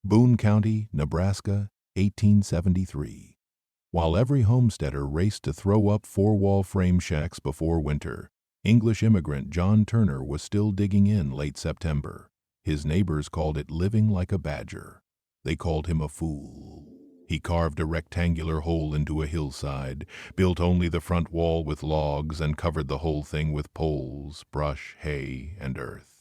Boone County, Nebraska, 1873. While every homesteader raced to throw up four-wall frame shacks before winter, English immigrant John Turner was still digging in late September. His neighbors called it living like a badger. They called him a fool. He carved a rectangular hole into a hillside, built only the front wall with logs, and covered the whole thing with poles, brush, hay, and earth.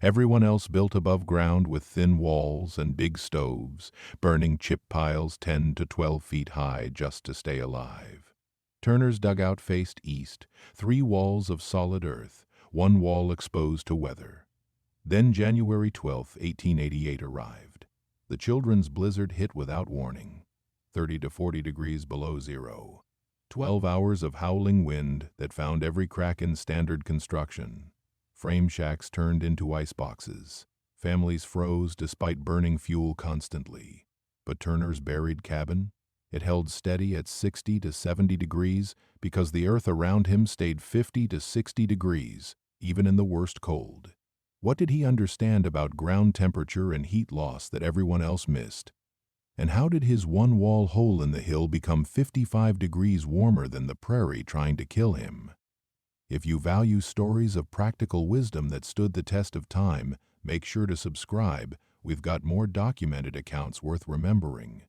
Everyone else built above ground with thin walls and big stoves, burning chip piles 10 to 12 feet high just to stay alive. Turner's dugout faced east, 3 walls of solid earth, 1 wall exposed to weather. Then January 12, 1888 arrived. The children's blizzard hit without warning, 30 to 40 degrees below zero. 12 hours of howling wind that found every crack in standard construction. Frame shacks turned into ice boxes. Families froze despite burning fuel constantly. But Turner's buried cabin? It held steady at 60 to 70 degrees because the earth around him stayed 50 to 60 degrees, even in the worst cold. What did he understand about ground temperature and heat loss that everyone else missed? And how did his one-wall hole in the hill become 55 degrees warmer than the prairie trying to kill him? If you value stories of practical wisdom that stood the test of time, make sure to subscribe. We've got more documented accounts worth remembering.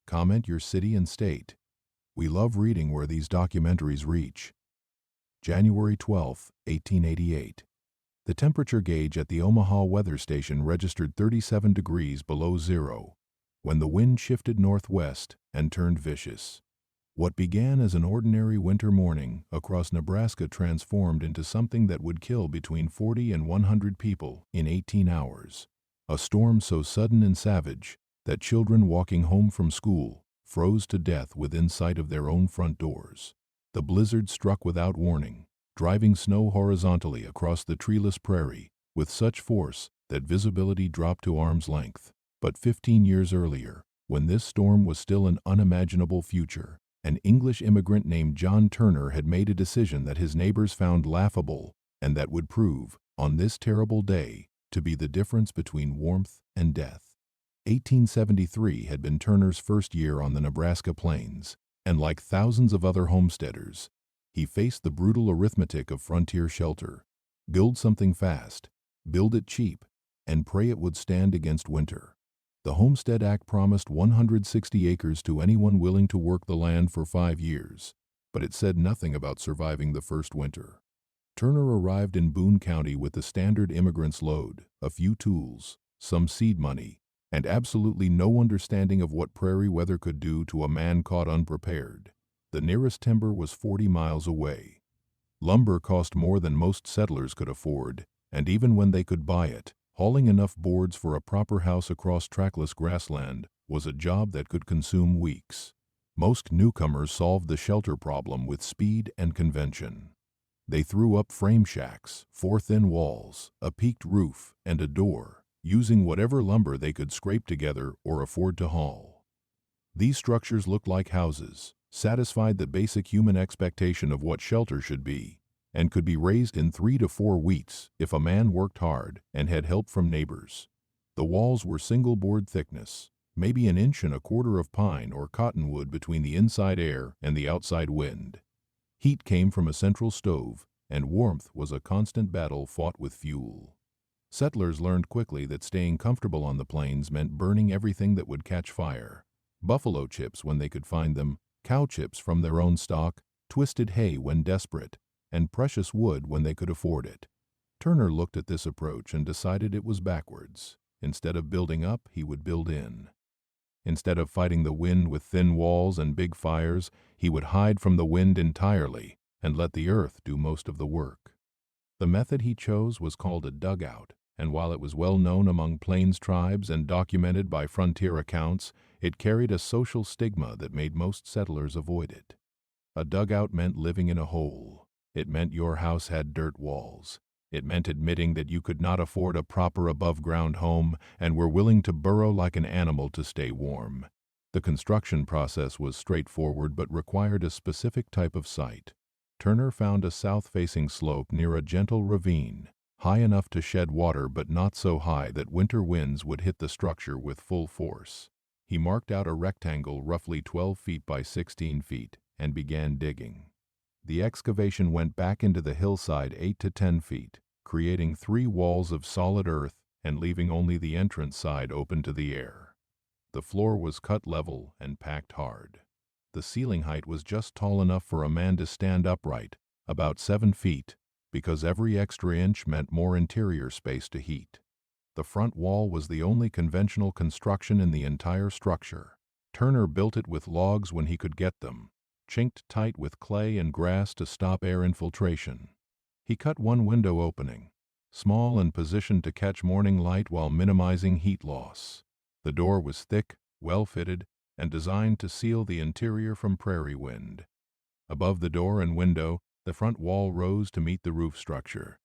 Comment your city and state. We love reading where these documentaries reach. January 12, 1888. The temperature gauge at the Omaha weather station registered 37 degrees below zero when the wind shifted northwest and turned vicious. What began as an ordinary winter morning across Nebraska transformed into something that would kill between 40 and 100 people in 18 hours. A storm so sudden and savage that children walking home from school froze to death within sight of their own front doors. The blizzard struck without warning, driving snow horizontally across the treeless prairie with such force that visibility dropped to arm's length. But 15 years earlier, when this storm was still an unimaginable future, an English immigrant named John Turner had made a decision that his neighbors found laughable and that would prove, on this terrible day, to be the difference between warmth and death. 1873 had been Turner's first year on the Nebraska plains, and like thousands of other homesteaders, he faced the brutal arithmetic of frontier shelter. Build something fast, build it cheap, and pray it would stand against winter. The Homestead Act promised 160 acres to anyone willing to work the land for 5 years, but it said nothing about surviving the first winter. Turner arrived in Boone County with the standard immigrant's load, a few tools, some seed money, and absolutely no understanding of what prairie weather could do to a man caught unprepared. The nearest timber was 40 miles away. Lumber cost more than most settlers could afford, and even when they could buy it, hauling enough boards for a proper house across trackless grassland was a job that could consume weeks. Most newcomers solved the shelter problem with speed and convention. They threw up frame shacks, 4 thin walls, a peaked roof, and a door, using whatever lumber they could scrape together or afford to haul. These structures looked like houses, satisfied the basic human expectation of what shelter should be, and could be raised in 3 to 4 weeks if a man worked hard and had help from neighbors. The walls were single board thickness, maybe 1 1/4 inch of pine or cottonwood between the inside air and the outside wind. Heat came from a central stove, and warmth was a constant battle fought with fuel. Settlers learned quickly that staying comfortable on the plains meant burning everything that would catch fire. Buffalo chips when they could find them, cow chips from their own stock, twisted hay when desperate, and precious wood when they could afford it. Turner looked at this approach and decided it was backwards. Instead of building up, he would build in. Instead of fighting the wind with thin walls and big fires, he would hide from the wind entirely and let the earth do most of the work. The method he chose was called a dugout, and while it was well known among plains tribes and documented by frontier accounts, it carried a social stigma that made most settlers avoid it. A dugout meant living in a hole. It meant your house had dirt walls. It meant admitting that you could not afford a proper above-ground home and were willing to burrow like an animal to stay warm. The construction process was straightforward but required a specific type of site. Turner found a south-facing slope near a gentle ravine, high enough to shed water but not so high that winter winds would hit the structure with full force. He marked out a rectangle roughly 12 feet by 16 feet and began digging. The excavation went back into the hillside 8 to 10 feet, creating 3 walls of solid earth and leaving only the entrance side open to the air. The floor was cut level and packed hard. The ceiling height was just tall enough for a man to stand upright, about 7 feet, because every extra inch meant more interior space to heat. The front wall was the only conventional construction in the entire structure. Turner built it with logs when he could get them, chinked tight with clay and grass to stop air infiltration. He cut one window opening, small and positioned to catch morning light while minimizing heat loss. The door was thick, well-fitted, and designed to seal the interior from prairie wind. Above the door and window, the front wall rose to meet the roof structure.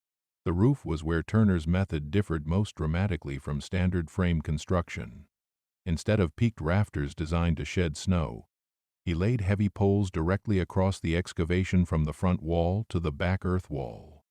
The roof was where Turner's method differed most dramatically from standard frame construction. Instead of peaked rafters designed to shed snow, he laid heavy poles directly across the excavation from the front wall to the back earth wall.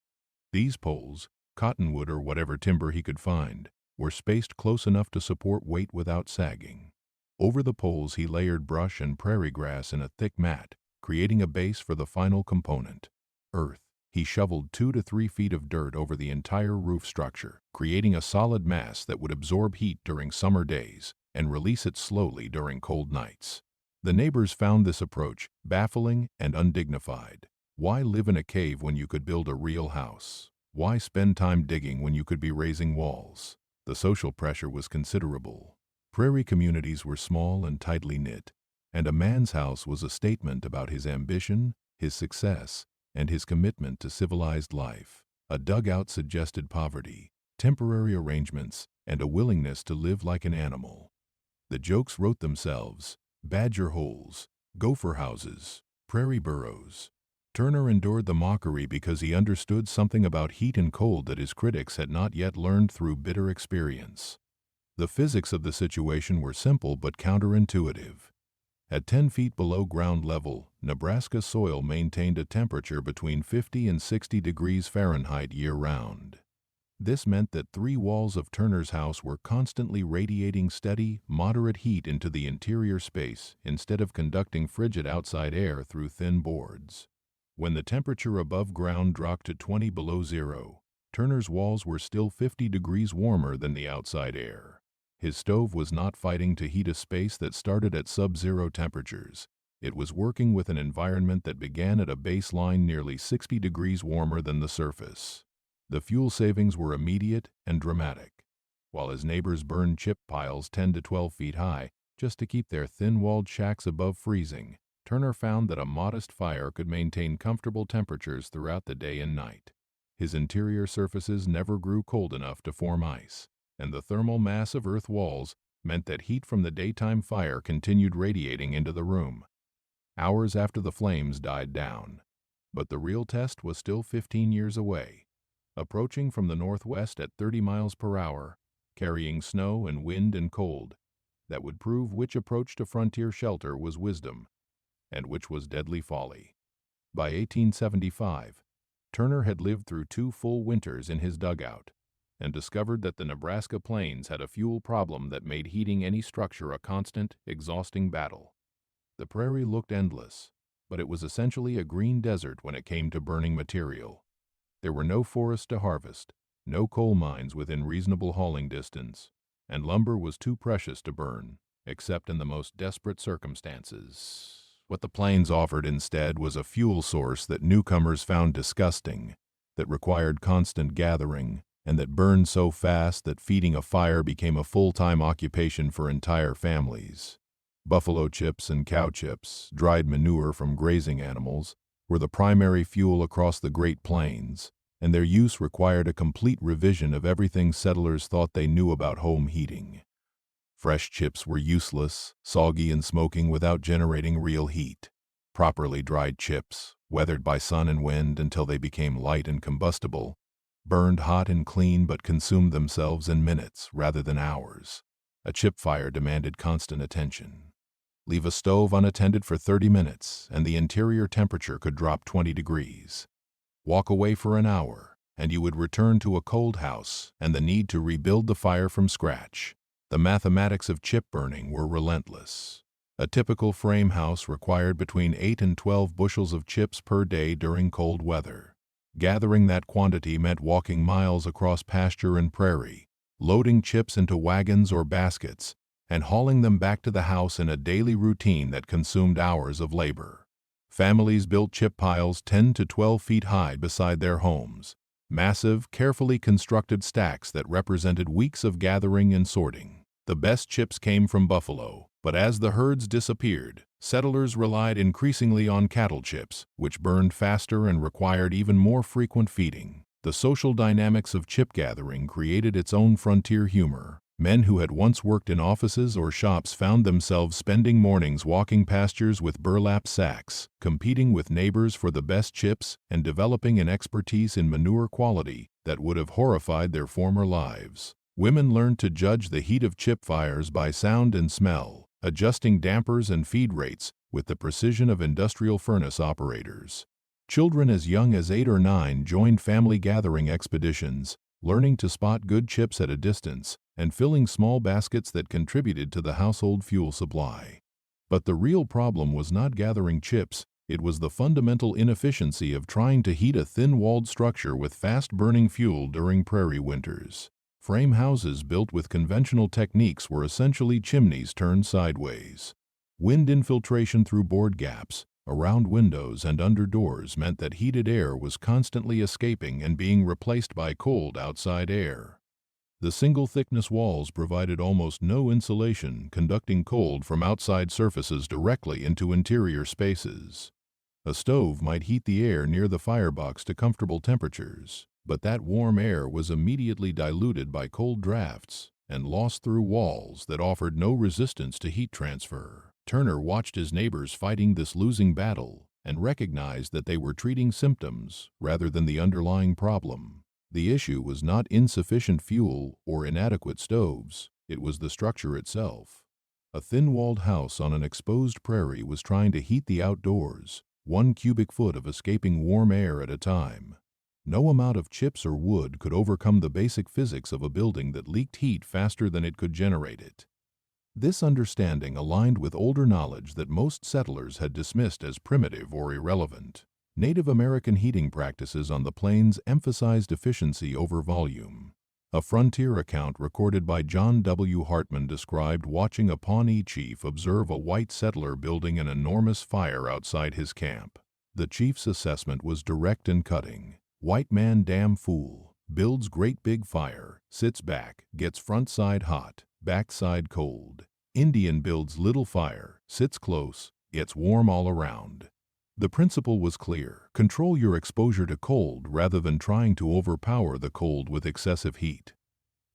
These poles, cottonwood or whatever timber he could find, were spaced close enough to support weight without sagging. Over the poles he layered brush and prairie grass in a thick mat, creating a base for the final component, earth. He shoveled 2 to 3 feet of dirt over the entire roof structure, creating a solid mass that would absorb heat during summer days and release it slowly during cold nights. The neighbors found this approach baffling and undignified. Why live in a cave when you could build a real house? Why spend time digging when you could be raising walls? The social pressure was considerable. Prairie communities were small and tightly knit, and a man's house was a statement about his ambition, his success, and his commitment to civilized life. A dugout suggested poverty, temporary arrangements, and a willingness to live like an animal. The jokes wrote themselves: badger holes, gopher houses, prairie burrows. Turner endured the mockery because he understood something about heat and cold that his critics had not yet learned through bitter experience. The physics of the situation were simple but counterintuitive. At 10 feet below ground level, Nebraska soil maintained a temperature between 50 and 60 degrees Fahrenheit year-round. This meant that 3 walls of Turner's house were constantly radiating steady, moderate heat into the interior space instead of conducting frigid outside air through thin boards. When the temperature above ground dropped to 20 below zero, Turner's walls were still 50 degrees warmer than the outside air. His stove was not fighting to heat a space that started at sub-zero temperatures. It was working with an environment that began at a baseline nearly 60 degrees warmer than the surface. The fuel savings were immediate and dramatic. While his neighbors burned chip piles 10 to 12 feet high just to keep their thin-walled shacks above freezing, Turner found that a modest fire could maintain comfortable temperatures throughout the day and night. His interior surfaces never grew cold enough to form ice, and the thermal mass of earth walls meant that heat from the daytime fire continued radiating into the room, hours after the flames died down. But the real test was still 15 years away, approaching from the northwest at 30 miles per hour, carrying snow and wind and cold, that would prove which approach to frontier shelter was wisdom and which was deadly folly. By 1875, Turner had lived through 2 full winters in his dugout and discovered that the Nebraska plains had a fuel problem that made heating any structure a constant, exhausting battle. The prairie looked endless, but it was essentially a green desert when it came to burning material. There were no forests to harvest, no coal mines within reasonable hauling distance, and lumber was too precious to burn, except in the most desperate circumstances. What the plains offered instead was a fuel source that newcomers found disgusting, that required constant gathering, and that burned so fast that feeding a fire became a full-time occupation for entire families. Buffalo chips and cow chips, dried manure from grazing animals, were the primary fuel across the Great Plains, and their use required a complete revision of everything settlers thought they knew about home heating. Fresh chips were useless, soggy and smoking without generating real heat. Properly dried chips, weathered by sun and wind until they became light and combustible, burned hot and clean but consumed themselves in minutes rather than hours. A chip fire demanded constant attention. Leave a stove unattended for 30 minutes, and the interior temperature could drop 20 degrees. Walk away for an hour, and you would return to a cold house and the need to rebuild the fire from scratch. The mathematics of chip burning were relentless. A typical frame house required between 8 and 12 bushels of chips per day during cold weather. Gathering that quantity meant walking miles across pasture and prairie, loading chips into wagons or baskets, and hauling them back to the house in a daily routine that consumed hours of labor. Families built chip piles 10 to 12 feet high beside their homes, massive, carefully constructed stacks that represented weeks of gathering and sorting. The best chips came from buffalo, but as the herds disappeared, settlers relied increasingly on cattle chips, which burned faster and required even more frequent feeding. The social dynamics of chip gathering created its own frontier humor. Men who had once worked in offices or shops found themselves spending mornings walking pastures with burlap sacks, competing with neighbors for the best chips, and developing an expertise in manure quality that would have horrified their former lives. Women learned to judge the heat of chip fires by sound and smell, adjusting dampers and feed rates with the precision of industrial furnace operators. Children as young as 8 or 9 joined family gathering expeditions, learning to spot good chips at a distance and filling small baskets that contributed to the household fuel supply. But the real problem was not gathering chips, it was the fundamental inefficiency of trying to heat a thin-walled structure with fast-burning fuel during prairie winters. Frame houses built with conventional techniques were essentially chimneys turned sideways. Wind infiltration through board gaps, around windows and under doors meant that heated air was constantly escaping and being replaced by cold outside air. The single-thickness walls provided almost no insulation, conducting cold from outside surfaces directly into interior spaces. A stove might heat the air near the firebox to comfortable temperatures, but that warm air was immediately diluted by cold drafts and lost through walls that offered no resistance to heat transfer. Turner watched his neighbors fighting this losing battle and recognized that they were treating symptoms rather than the underlying problem. The issue was not insufficient fuel or inadequate stoves, it was the structure itself. A thin-walled house on an exposed prairie was trying to heat the outdoors, 1 cubic foot of escaping warm air at a time. No amount of chips or wood could overcome the basic physics of a building that leaked heat faster than it could generate it. This understanding aligned with older knowledge that most settlers had dismissed as primitive or irrelevant. Native American heating practices on the plains emphasized efficiency over volume. A frontier account recorded by John W. Hartman described watching a Pawnee chief observe a white settler building an enormous fire outside his camp. The chief's assessment was direct and cutting. White man damn fool, builds great big fire, sits back, gets front side hot, back side cold. Indian builds little fire, sits close, gets warm all around. The principle was clear. Control your exposure to cold rather than trying to overpower the cold with excessive heat.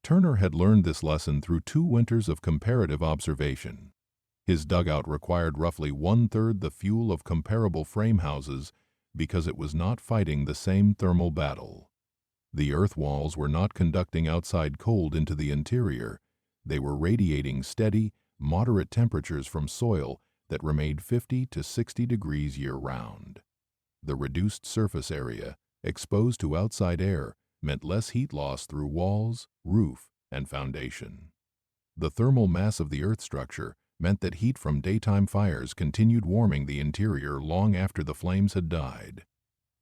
Turner had learned this lesson through 2 winters of comparative observation. His dugout required roughly 1/3 the fuel of comparable frame houses because it was not fighting the same thermal battle. The earth walls were not conducting outside cold into the interior. They were radiating steady, moderate temperatures from soil that remained 50 to 60 degrees year-round. The reduced surface area, exposed to outside air, meant less heat loss through walls, roof, and foundation. The thermal mass of the earth structure meant that heat from daytime fires continued warming the interior long after the flames had died.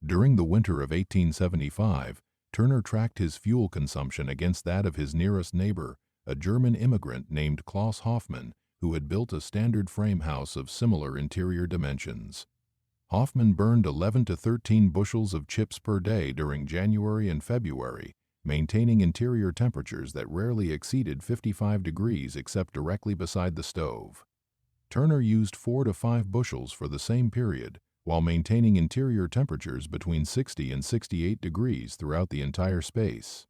During the winter of 1875, Turner tracked his fuel consumption against that of his nearest neighbor, a German immigrant named Klaus Hoffmann, who had built a standard frame house of similar interior dimensions. Hoffmann burned 11 to 13 bushels of chips per day during January and February, maintaining interior temperatures that rarely exceeded 55 degrees except directly beside the stove. Turner used 4 to 5 bushels for the same period, while maintaining interior temperatures between 60 and 68 degrees throughout the entire space.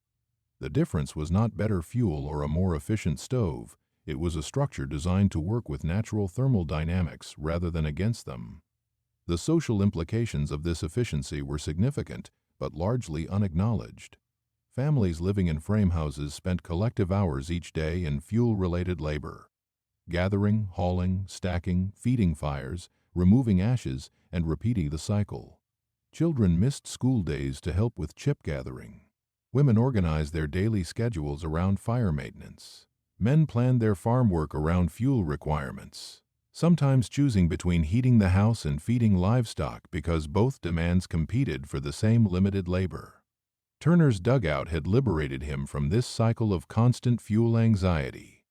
The difference was not better fuel or a more efficient stove, it was a structure designed to work with natural thermal dynamics rather than against them. The social implications of this efficiency were significant, but largely unacknowledged. Families living in frame houses spent collective hours each day in fuel-related labor, gathering, hauling, stacking, feeding fires, removing ashes, and repeating the cycle. Children missed school days to help with chip gathering. Women organized their daily schedules around fire maintenance. Men planned their farm work around fuel requirements, sometimes choosing between heating the house and feeding livestock because both demands competed for the same limited labor. Turner's dugout had liberated him from this cycle of constant fuel anxiety.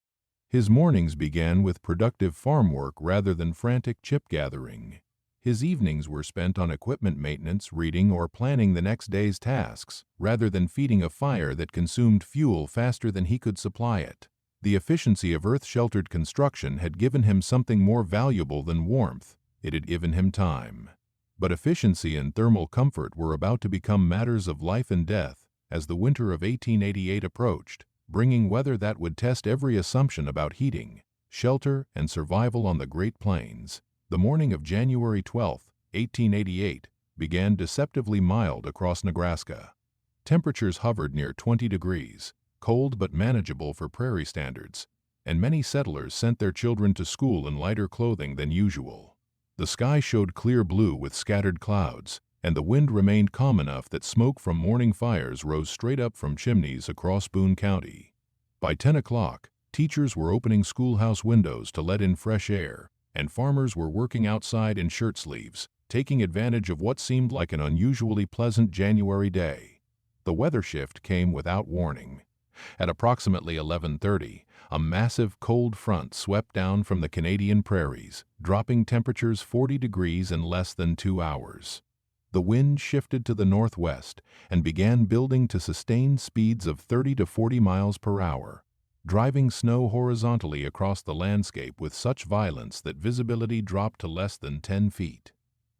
His mornings began with productive farm work rather than frantic chip gathering. His evenings were spent on equipment maintenance, reading, or planning the next day's tasks, rather than feeding a fire that consumed fuel faster than he could supply it. The efficiency of earth-sheltered construction had given him something more valuable than warmth. It had given him time. But efficiency and thermal comfort were about to become matters of life and death as the winter of 1888 approached, bringing weather that would test every assumption about heating, shelter, and survival on the Great Plains. The morning of January 12, 1888, began deceptively mild across Nebraska. Temperatures hovered near 20 degrees, cold but manageable for prairie standards, and many settlers sent their children to school in lighter clothing than usual. The sky showed clear blue with scattered clouds, and the wind remained calm enough that smoke from morning fires rose straight up from chimneys across Boone County. By 10 o'clock, teachers were opening schoolhouse windows to let in fresh air, and farmers were working outside in shirt sleeves, taking advantage of what seemed like an unusually pleasant January day. The weather shift came without warning. At approximately 11:30, a massive cold front swept down from the Canadian prairies, dropping temperatures 40 degrees in less than 2 hours. The wind shifted to the northwest and began building to sustained speeds of 30 to 40 miles per hour, driving snow horizontally across the landscape with such violence that visibility dropped to less than 10 feet.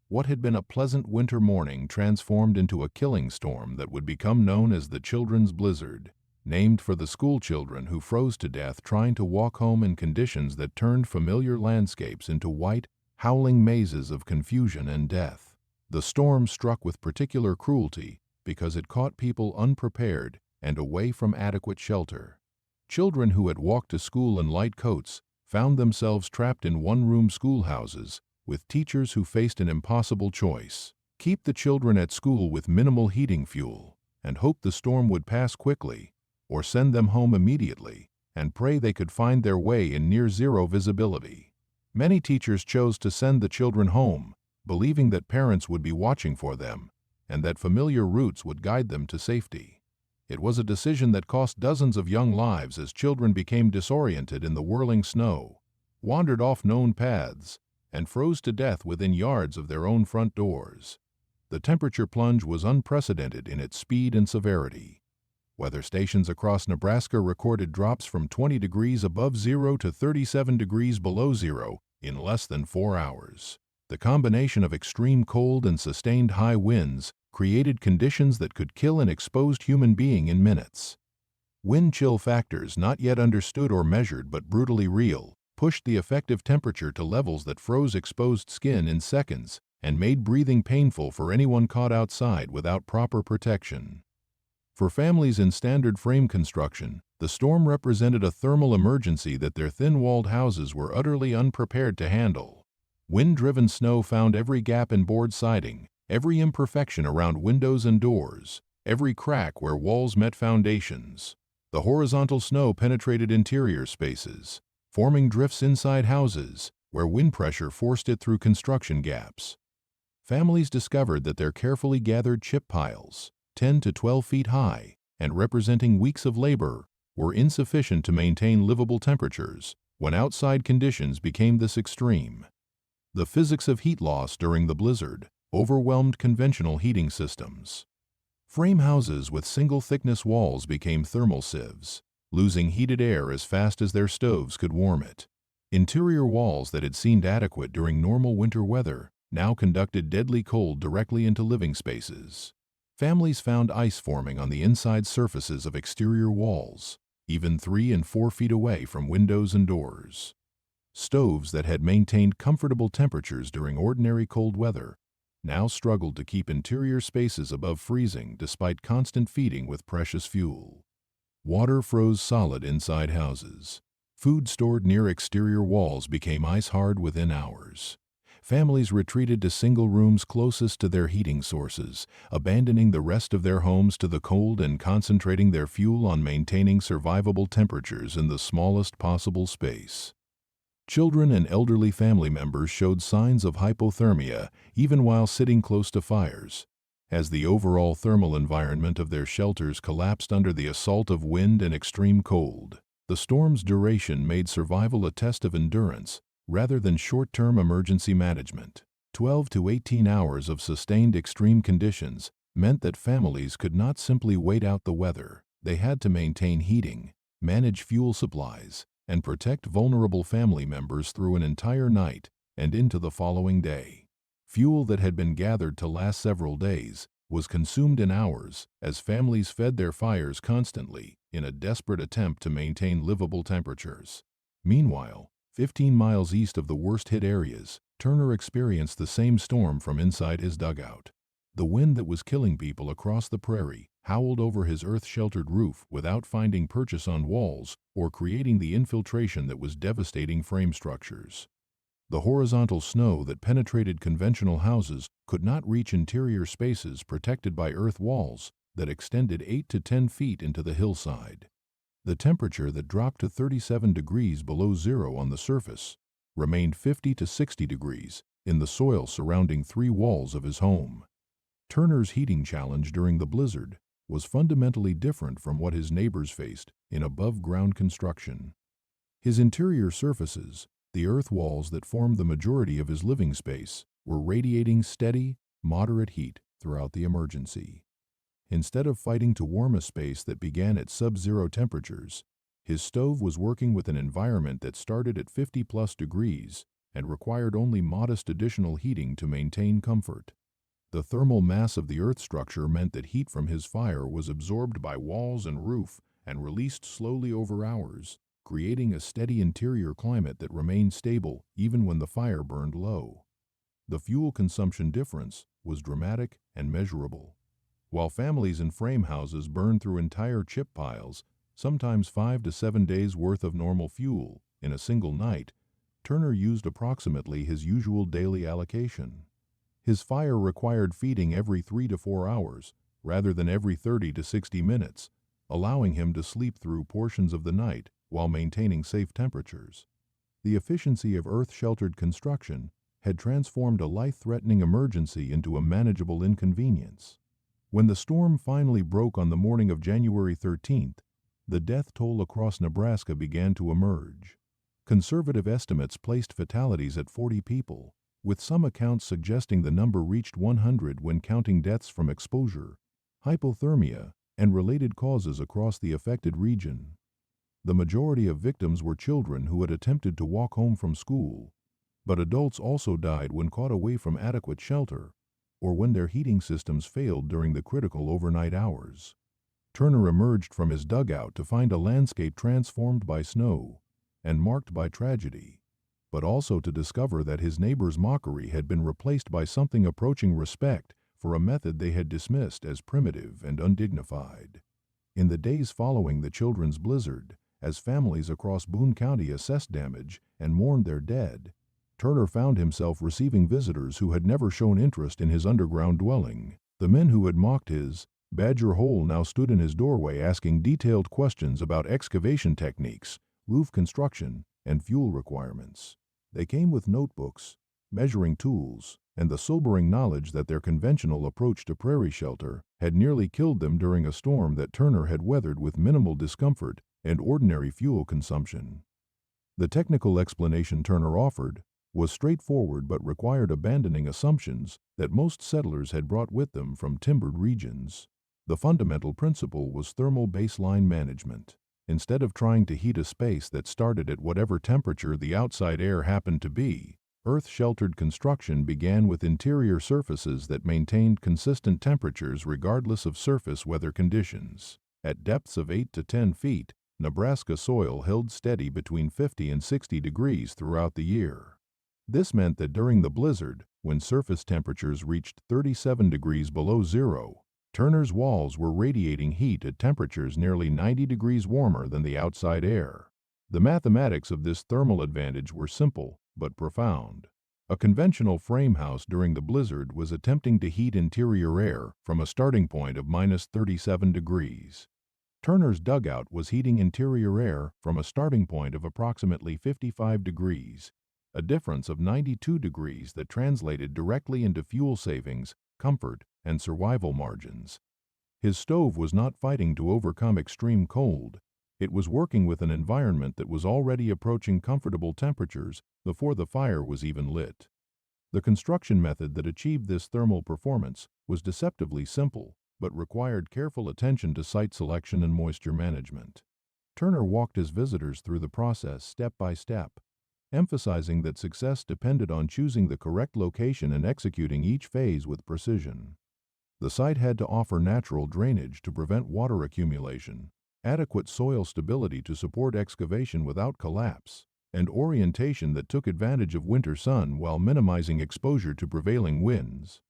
What had been a pleasant winter morning transformed into a killing storm that would become known as the Children's Blizzard, named for the school children who froze to death trying to walk home in conditions that turned familiar landscapes into white, howling mazes of confusion and death. The storm struck with particular cruelty because it caught people unprepared and away from adequate shelter. Children who had walked to school in light coats found themselves trapped in one-room schoolhouses with teachers who faced an impossible choice: keep the children at school with minimal heating fuel and hope the storm would pass quickly, or send them home immediately and pray they could find their way in near-zero visibility. Many teachers chose to send the children home, believing that parents would be watching for them and that familiar routes would guide them to safety. It was a decision that cost dozens of young lives as children became disoriented in the whirling snow, wandered off known paths, and froze to death within yards of their own front doors. The temperature plunge was unprecedented in its speed and severity. Weather stations across Nebraska recorded drops from 20 degrees above zero to 37 degrees below zero in less than 4 hours. The combination of extreme cold and sustained high winds created conditions that could kill an exposed human being in minutes. Wind chill factors not yet understood or measured but brutally real pushed the effective temperature to levels that froze exposed skin in seconds and made breathing painful for anyone caught outside without proper protection. For families in standard frame construction, the storm represented a thermal emergency that their thin-walled houses were utterly unprepared to handle. Wind-driven snow found every gap in board siding, every imperfection around windows and doors, every crack where walls met foundations. The horizontal snow penetrated interior spaces, forming drifts inside houses, where wind pressure forced it through construction gaps. Families discovered that their carefully gathered chip piles, 10 to 12 feet high and representing weeks of labor, were insufficient to maintain livable temperatures when outside conditions became this extreme. The physics of heat loss during the blizzard overwhelmed conventional heating systems. Frame houses with single-thickness walls became thermal sieves, losing heated air as fast as their stoves could warm it. Interior walls that had seemed adequate during normal winter weather now conducted deadly cold directly into living spaces. Families found ice forming on the inside surfaces of exterior walls, even 3 and 4 feet away from windows and doors. Stoves that had maintained comfortable temperatures during ordinary cold weather now struggled to keep interior spaces above freezing despite constant feeding with precious fuel. Water froze solid inside houses. Food stored near exterior walls became ice-hard within hours. Families retreated to single rooms closest to their heating sources, abandoning the rest of their homes to the cold and concentrating their fuel on maintaining survivable temperatures in the smallest possible space. Children and elderly family members showed signs of hypothermia even while sitting close to fires, as the overall thermal environment of their shelters collapsed under the assault of wind and extreme cold. The storm's duration made survival a test of endurance rather than short-term emergency management. 12 to 18 hours of sustained extreme conditions meant that families could not simply wait out the weather. They had to maintain heating, manage fuel supplies, and protect vulnerable family members through an entire night and into the following day. Fuel that had been gathered to last several days was consumed in hours as families fed their fires constantly in a desperate attempt to maintain livable temperatures. Meanwhile, 15 miles east of the worst-hit areas, Turner experienced the same storm from inside his dugout. The wind that was killing people across the prairie howled over his earth-sheltered roof without finding purchase on walls or creating the infiltration that was devastating frame structures. The horizontal snow that penetrated conventional houses could not reach interior spaces protected by earth walls that extended 8 to 10 feet into the hillside. The temperature that dropped to 37 degrees below zero on the surface remained 50 to 60 degrees in the soil surrounding 3 walls of his home. Turner's heating challenge during the blizzard was fundamentally different from what his neighbors faced in above-ground construction. His interior surfaces, the earth walls that formed the majority of his living space, were radiating steady, moderate heat throughout the emergency. Instead of fighting to warm a space that began at sub-zero temperatures, his stove was working with an environment that started at 50-plus degrees and required only modest additional heating to maintain comfort. The thermal mass of the earth structure meant that heat from his fire was absorbed by walls and roof and released slowly over hours, creating a steady interior climate that remained stable even when the fire burned low. The fuel consumption difference was dramatic and measurable. While families in frame houses burned through entire chip piles, sometimes 5 to 7 days' worth of normal fuel in a single night, Turner used approximately his usual daily allocation. His fire required feeding every 3 to 4 hours, rather than every 30 to 60 minutes, allowing him to sleep through portions of the night while maintaining safe temperatures. The efficiency of earth-sheltered construction had transformed a life-threatening emergency into a manageable inconvenience. When the storm finally broke on the morning of January 13th, the death toll across Nebraska began to emerge. Conservative estimates placed fatalities at 40 people, with some accounts suggesting the number reached 100 when counting deaths from exposure, hypothermia, and related causes across the affected region. The majority of victims were children who had attempted to walk home from school, but adults also died when caught away from adequate shelter or when their heating systems failed during the critical overnight hours. Turner emerged from his dugout to find a landscape transformed by snow and marked by tragedy, but also to discover that his neighbors' mockery had been replaced by something approaching respect for a method they had dismissed as primitive and undignified. In the days following the children's blizzard, as families across Boone County assessed damage and mourned their dead, Turner found himself receiving visitors who had never shown interest in his underground dwelling. The men who had mocked his badger hole now stood in his doorway asking detailed questions about excavation techniques, roof construction, and fuel requirements. They came with notebooks, measuring tools, and the sobering knowledge that their conventional approach to prairie shelter had nearly killed them during a storm that Turner had weathered with minimal discomfort and ordinary fuel consumption. The technical explanation Turner offered was straightforward but required abandoning assumptions that most settlers had brought with them from timbered regions. The fundamental principle was thermal baseline management. Instead of trying to heat a space that started at whatever temperature the outside air happened to be, earth-sheltered construction began with interior surfaces that maintained consistent temperatures regardless of surface weather conditions. At depths of 8 to 10 feet, Nebraska soil held steady between 50 and 60 degrees throughout the year. This meant that during the blizzard, when surface temperatures reached 37 degrees below zero, Turner's walls were radiating heat at temperatures nearly 90 degrees warmer than the outside air. The mathematics of this thermal advantage were simple but profound. A conventional frame house during the blizzard was attempting to heat interior air from a starting point of -37 degrees. Turner's dugout was heating interior air from a starting point of approximately 55 degrees, a difference of 92 degrees that translated directly into fuel savings, comfort, and survival margins. His stove was not fighting to overcome extreme cold. It was working with an environment that was already approaching comfortable temperatures before the fire was even lit. The construction method that achieved this thermal performance was deceptively simple, but required careful attention to site selection and moisture management. Turner walked his visitors through the process step by step, emphasizing that success depended on choosing the correct location and executing each phase with precision. The site had to offer natural drainage to prevent water accumulation, adequate soil stability to support excavation without collapse, and orientation that took advantage of winter sun while minimizing exposure to prevailing winds.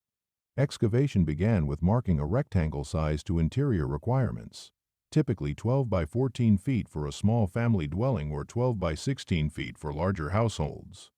Excavation began with marking a rectangle size to interior requirements, typically 12 by 14 feet for a small family dwelling or 12 by 16 feet for larger households.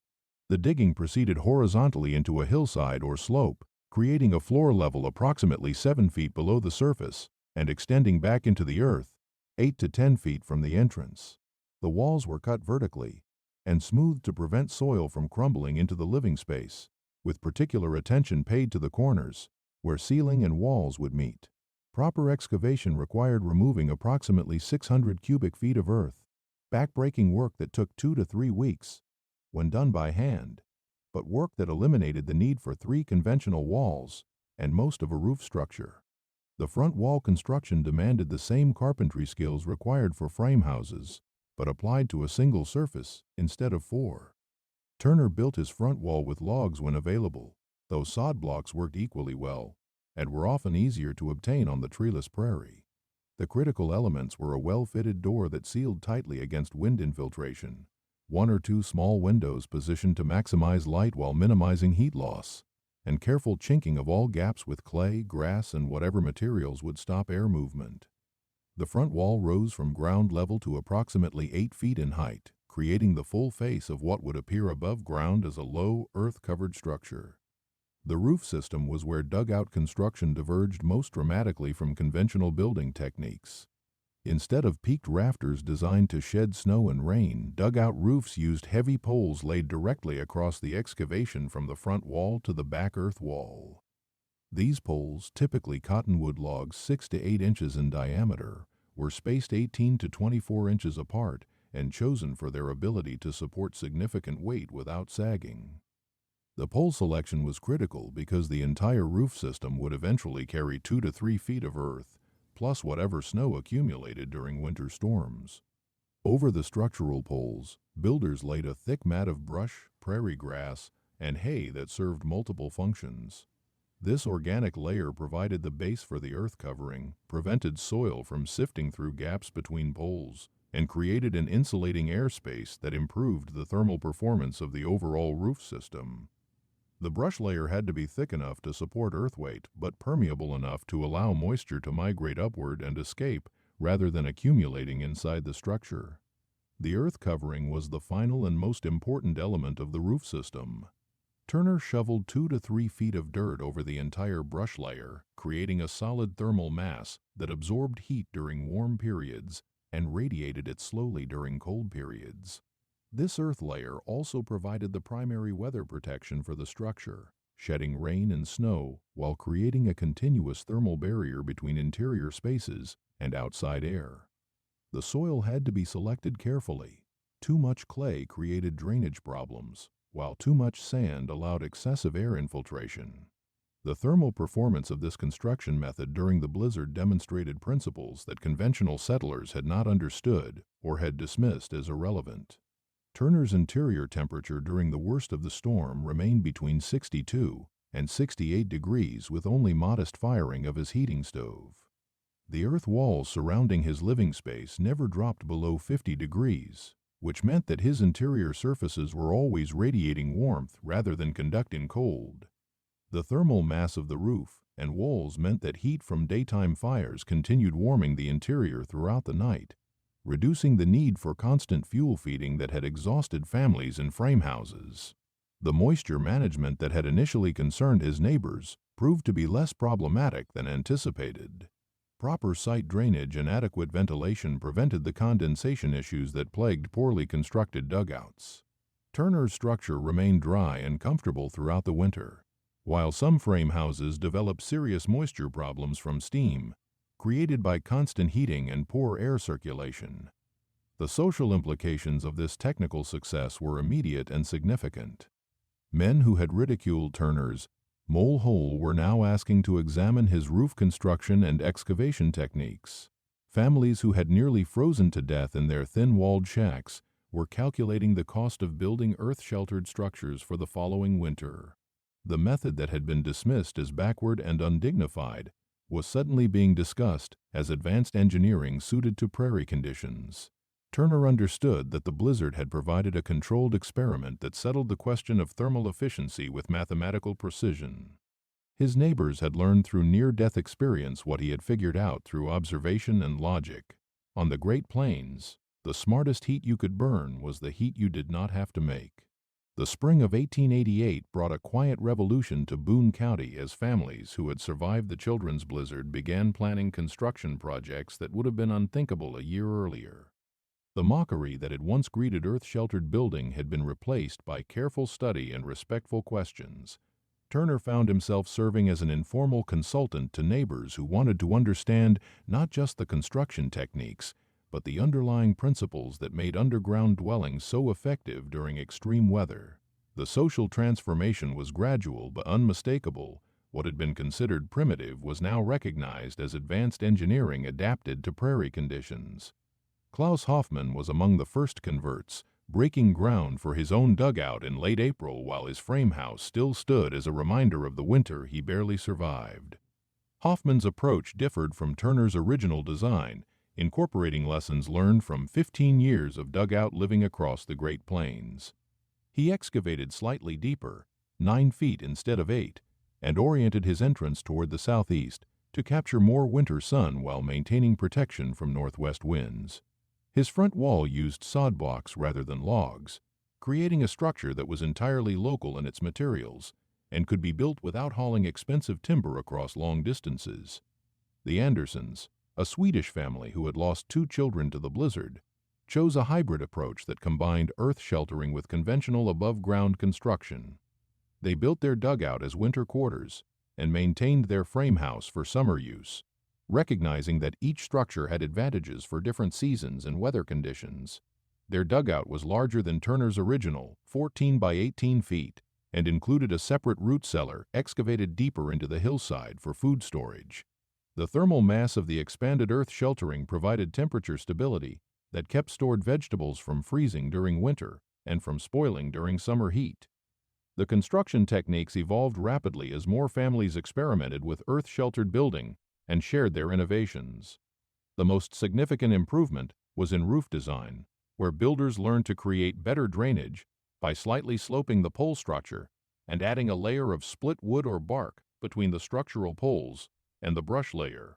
The digging proceeded horizontally into a hillside or slope, creating a floor level approximately 7 feet below the surface and extending back into the earth, 8 to 10 feet from the entrance. The walls were cut vertically and smoothed to prevent soil from crumbling into the living space, with particular attention paid to the corners, where ceiling and walls would meet. Proper excavation required removing approximately 600 cubic feet of earth, back-breaking work that took 2 to 3 weeks when done by hand, but work that eliminated the need for 3 conventional walls and most of a roof structure. The front wall construction demanded the same carpentry skills required for frame houses, but applied to a single surface instead of 4. Turner built his front wall with logs when available, though sod blocks worked equally well and were often easier to obtain on the treeless prairie. The critical elements were a well-fitted door that sealed tightly against wind infiltration, 1 or 2 small windows positioned to maximize light while minimizing heat loss, and careful chinking of all gaps with clay, grass, and whatever materials would stop air movement. The front wall rose from ground level to approximately 8 feet in height, creating the full face of what would appear above ground as a low, earth-covered structure. The roof system was where dugout construction diverged most dramatically from conventional building techniques. Instead of peaked rafters designed to shed snow and rain, dugout roofs used heavy poles laid directly across the excavation from the front wall to the back earth wall. These poles, typically cottonwood logs 6 to 8 inches in diameter, were spaced 18 to 24 inches apart and chosen for their ability to support significant weight without sagging. The pole selection was critical because the entire roof system would eventually carry 2 to 3 feet of earth, plus whatever snow accumulated during winter storms. Over the structural poles, builders laid a thick mat of brush, prairie grass, and hay that served multiple functions. This organic layer provided the base for the earth covering, prevented soil from sifting through gaps between poles, and created an insulating airspace that improved the thermal performance of the overall roof system. The brush layer had to be thick enough to support earth weight, but permeable enough to allow moisture to migrate upward and escape rather than accumulating inside the structure. The earth covering was the final and most important element of the roof system. Turner shoveled 2 to 3 feet of dirt over the entire brush layer, creating a solid thermal mass that absorbed heat during warm periods and radiated it slowly during cold periods. This earth layer also provided the primary weather protection for the structure, shedding rain and snow while creating a continuous thermal barrier between interior spaces and outside air. The soil had to be selected carefully. Too much clay created drainage problems, while too much sand allowed excessive air infiltration. The thermal performance of this construction method during the blizzard demonstrated principles that conventional settlers had not understood or had dismissed as irrelevant. Turner's interior temperature during the worst of the storm remained between 62 and 68 degrees with only modest firing of his heating stove. The earth walls surrounding his living space never dropped below 50 degrees, which meant that his interior surfaces were always radiating warmth rather than conducting cold. The thermal mass of the roof and walls meant that heat from daytime fires continued warming the interior throughout the night, reducing the need for constant fuel feeding that had exhausted families in frame houses. The moisture management that had initially concerned his neighbors proved to be less problematic than anticipated. Proper site drainage and adequate ventilation prevented the condensation issues that plagued poorly constructed dugouts. Turner's structure remained dry and comfortable throughout the winter, while some frame houses developed serious moisture problems from steam, created by constant heating and poor air circulation. The social implications of this technical success were immediate and significant. Men who had ridiculed Turner's mole hole were now asking to examine his roof construction and excavation techniques. Families who had nearly frozen to death in their thin-walled shacks were calculating the cost of building earth-sheltered structures for the following winter. The method that had been dismissed as backward and undignified was suddenly being discussed as advanced engineering suited to prairie conditions. Turner understood that the blizzard had provided a controlled experiment that settled the question of thermal efficiency with mathematical precision. His neighbors had learned through near-death experience what he had figured out through observation and logic. On the Great Plains, the smartest heat you could burn was the heat you did not have to make. The spring of 1888 brought a quiet revolution to Boone County as families who had survived the children's blizzard began planning construction projects that would have been unthinkable a year earlier. The mockery that had once greeted earth-sheltered building had been replaced by careful study and respectful questions. Turner found himself serving as an informal consultant to neighbors who wanted to understand not just the construction techniques, but the underlying principles that made underground dwellings so effective during extreme weather. The social transformation was gradual but unmistakable. What had been considered primitive was now recognized as advanced engineering adapted to prairie conditions. Klaus Hoffman was among the first converts, breaking ground for his own dugout in late April while his frame house still stood as a reminder of the winter he barely survived. Hoffman's approach differed from Turner's original design, incorporating lessons learned from 15 years of dugout living across the Great Plains. He excavated slightly deeper, 9 feet instead of 8, and oriented his entrance toward the southeast to capture more winter sun while maintaining protection from northwest winds. His front wall used sod blocks rather than logs, creating a structure that was entirely local in its materials and could be built without hauling expensive timber across long distances. The Andersons, a Swedish family who had lost 2 children to the blizzard, chose a hybrid approach that combined earth sheltering with conventional above-ground construction. They built their dugout as winter quarters and maintained their frame house for summer use, recognizing that each structure had advantages for different seasons and weather conditions. Their dugout was larger than Turner's original, 14 by 18 feet, and included a separate root cellar excavated deeper into the hillside for food storage. The thermal mass of the expanded earth sheltering provided temperature stability that kept stored vegetables from freezing during winter and from spoiling during summer heat. The construction techniques evolved rapidly as more families experimented with earth-sheltered building and shared their innovations. The most significant improvement was in roof design, where builders learned to create better drainage by slightly sloping the pole structure and adding a layer of split wood or bark between the structural poles and the brush layer.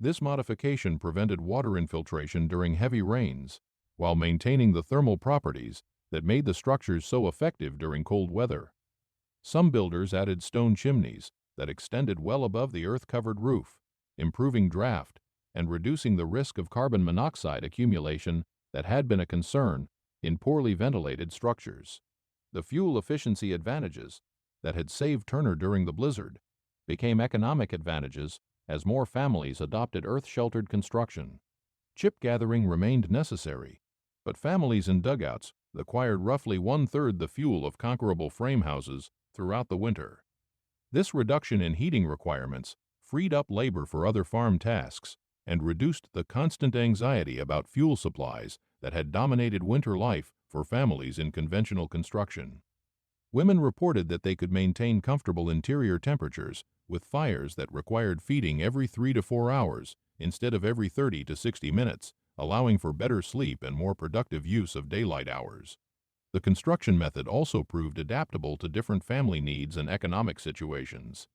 This modification prevented water infiltration during heavy rains, while maintaining the thermal properties that made the structures so effective during cold weather. Some builders added stone chimneys that extended well above the earth-covered roof, improving draft and reducing the risk of carbon monoxide accumulation that had been a concern in poorly ventilated structures. The fuel efficiency advantages that had saved Turner during the blizzard became economic advantages as more families adopted earth-sheltered construction. Chip gathering remained necessary, but families in dugouts acquired roughly 1/3 the fuel of comparable frame houses throughout the winter. This reduction in heating requirements freed up labor for other farm tasks and reduced the constant anxiety about fuel supplies that had dominated winter life for families in conventional construction. Women reported that they could maintain comfortable interior temperatures with fires that required feeding every 3 to 4 hours instead of every 30 to 60 minutes, allowing for better sleep and more productive use of daylight hours. The construction method also proved adaptable to different family needs and economic situations.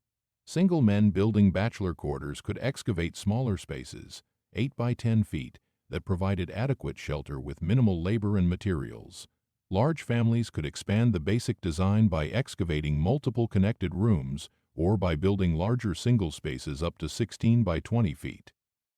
Single men building bachelor quarters could excavate smaller spaces, 8 by 10 feet, that provided adequate shelter with minimal labor and materials. Large families could expand the basic design by excavating multiple connected rooms or by building larger single spaces up to 16 by 20 feet.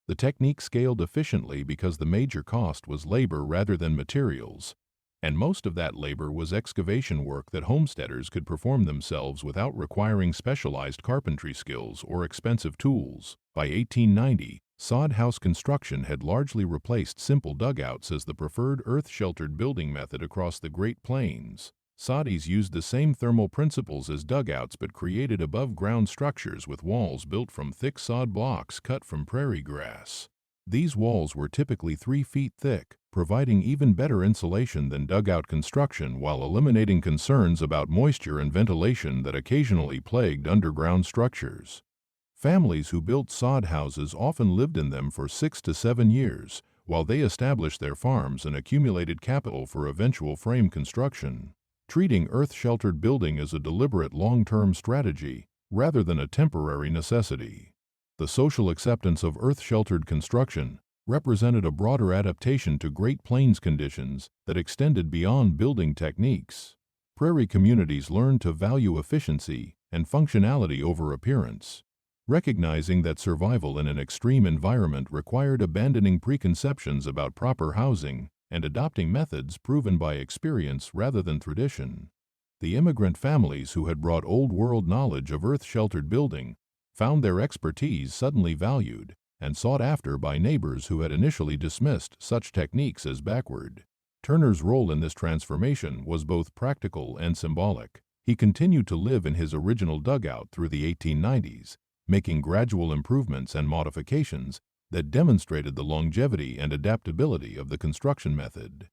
The technique scaled efficiently because the major cost was labor rather than materials, and most of that labor was excavation work that homesteaders could perform themselves without requiring specialized carpentry skills or expensive tools. By 1890, sod house construction had largely replaced simple dugouts as the preferred earth-sheltered building method across the Great Plains. Soddies used the same thermal principles as dugouts but created above-ground structures with walls built from thick sod blocks cut from prairie grass. These walls were typically 3 feet thick, providing even better insulation than dugout construction while eliminating concerns about moisture and ventilation that occasionally plagued underground structures. Families who built sod houses often lived in them for 6 to 7 years, while they established their farms and accumulated capital for eventual frame construction, treating earth-sheltered building as a deliberate long-term strategy rather than a temporary necessity. The social acceptance of earth-sheltered construction represented a broader adaptation to Great Plains conditions that extended beyond building techniques. Prairie communities learned to value efficiency and functionality over appearance, recognizing that survival in an extreme environment required abandoning preconceptions about proper housing and adopting methods proven by experience rather than tradition. The immigrant families who had brought old-world knowledge of earth-sheltered building found their expertise suddenly valued and sought after by neighbors who had initially dismissed such techniques as backward. Turner's role in this transformation was both practical and symbolic. He continued to live in his original dugout through the 1890s, making gradual improvements and modifications that demonstrated the longevity and adaptability of the construction method.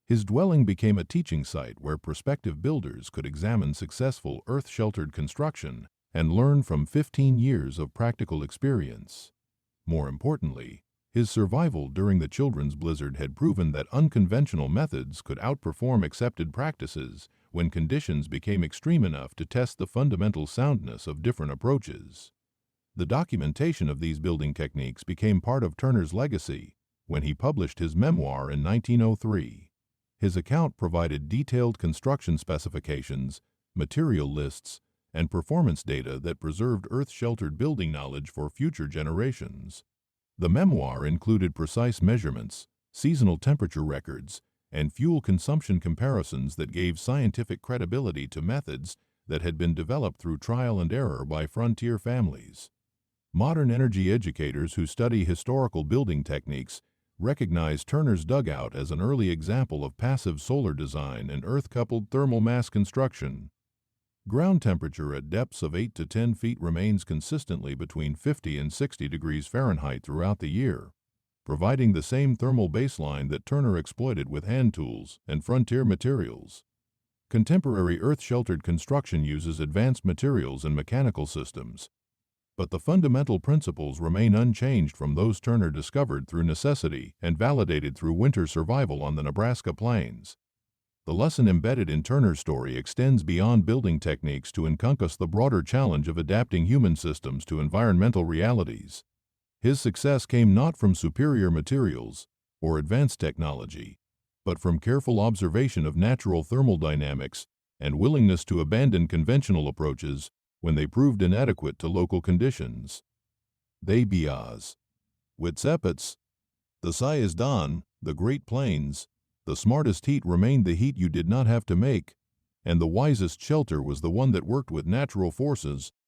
His dwelling became a teaching site where prospective builders could examine successful earth-sheltered construction and learn from 15 years of practical experience. More importantly, his survival during the children's blizzard had proven that unconventional methods could outperform accepted practices when conditions became extreme enough to test the fundamental soundness of different approaches. The documentation of these building techniques became part of Turner's legacy when he published his memoir in 1903. His account provided detailed construction specifications, material lists, and performance data that preserved earth-sheltered building knowledge for future generations. The memoir included precise measurements, seasonal temperature records, and fuel consumption comparisons that gave scientific credibility to methods that had been developed through trial and error by frontier families. Modern energy educators who study historical building techniques recognize Turner's dugout as an early example of passive solar design and earth-coupled thermal mass construction. Ground temperature at depths of 8 to 10 feet remains consistently between 50 and 60 degrees Fahrenheit throughout the year, providing the same thermal baseline that Turner exploited with hand tools and frontier materials. Contemporary earth-sheltered construction uses advanced materials and mechanical systems, but the fundamental principles remain unchanged from those Turner discovered through necessity and validated through winter survival on the Nebraska plains. The lesson embedded in Turner's story extends beyond building techniques to encompass the broader challenge of adapting human systems to environmental realities. His success came not from superior materials or advanced technology, but from careful observation of natural thermal dynamics and willingness to abandon conventional approaches when they proved inadequate to local conditions. They bias. Witsepets. The Sayasdan, the Great Plains. The smartest heat remained the heat you did not have to make, and the wisest shelter was the one that worked with natural forces